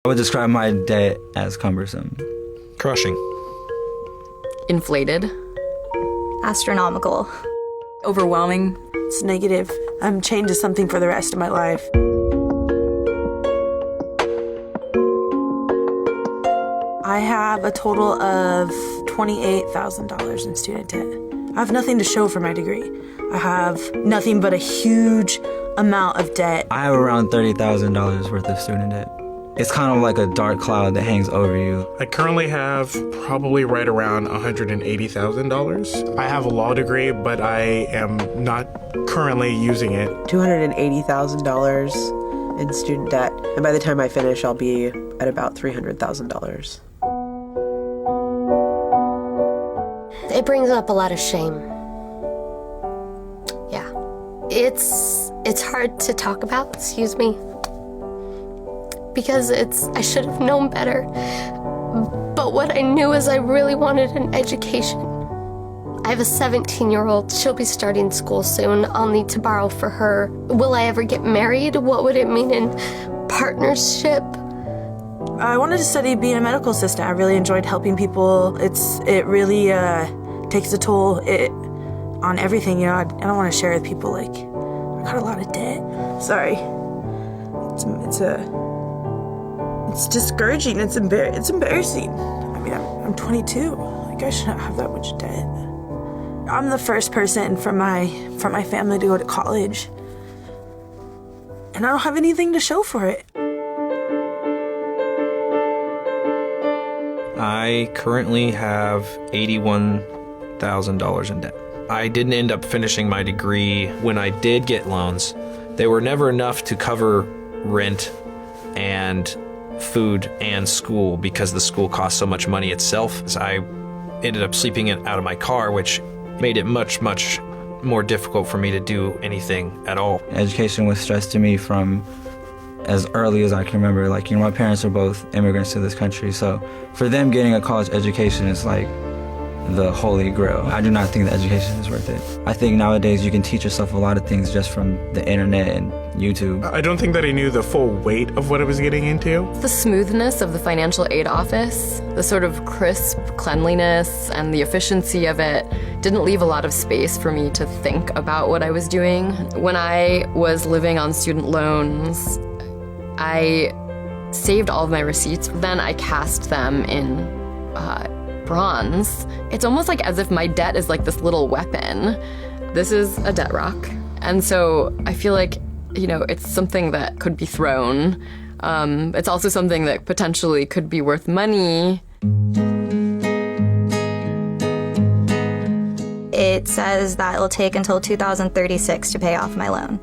I would describe my debt as cumbersome. Crushing. Inflated. Astronomical. Overwhelming. It's negative. I'm chained to something for the rest of my life. I have a total of $28,000 in student debt. I have nothing to show for my degree. I have nothing but a huge amount of debt. I have around $30,000 worth of student debt. It's kind of like a dark cloud that hangs over you. I currently have probably right around $180,000. I have a law degree, but I am not currently using it. $280,000 in student debt, and by the time I finish, I'll be at about $300,000. It brings up a lot of shame. Yeah. It's hard to talk about, excuse me. Because I should have known better. But what I knew is I really wanted an education. I have a 17-year-old. She'll be starting school soon. I'll need to borrow for her. Will I ever get married? What would it mean in partnership? I wanted to study being a medical assistant. I really enjoyed helping people. It really takes a toll on everything, you know. I don't want to share with people, like, I got a lot of debt. Sorry. It's discouraging. It's embarrassing. I mean, I'm 22. Like, I shouldn't have that much debt. I'm the first person from my family to go to college, and I don't have anything to show for it. I currently have $81,000 in debt. I didn't end up finishing my degree. When I did get loans, they were never enough to cover rent and food and school because the school cost so much money itself. So I ended up sleeping out of my car, which made it much, much more difficult for me to do anything at all. Education was stressed to me from as early as I can remember. Like, you know, my parents are both immigrants to this country, so for them getting a college education is like the holy grail. I do not think that education is worth it. I think nowadays you can teach yourself a lot of things just from the internet and YouTube. I don't think that I knew the full weight of what I was getting into. The smoothness of the financial aid office, the sort of crisp cleanliness and the efficiency of it didn't leave a lot of space for me to think about what I was doing. When I was living on student loans, I saved all of my receipts. Then I cast them in bronze. It's almost like as if my debt is like this little weapon. This is a debt rock. And so I feel like, you know, it's something that could be thrown. It's also something that potentially could be worth money. It says that it'll take until 2036 to pay off my loan.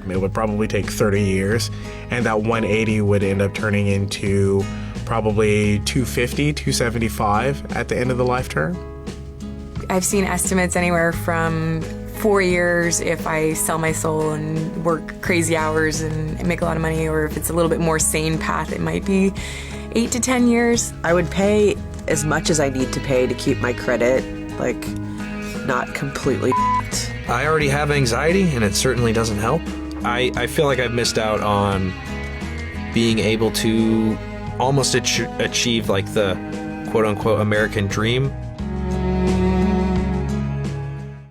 It would probably take 30 years, and that 180 would end up turning into probably 250, 275 at the end of the life term. I've seen estimates anywhere from 4 years if I sell my soul and work crazy hours and make a lot of money, or if it's a little bit more sane path, it might be 8 to 10 years. I would pay as much as I need to pay to keep my credit, like, not completely f***ed. I already have anxiety, and it certainly doesn't help. I feel like I've missed out on being able to almost achieve like the quote-unquote American dream.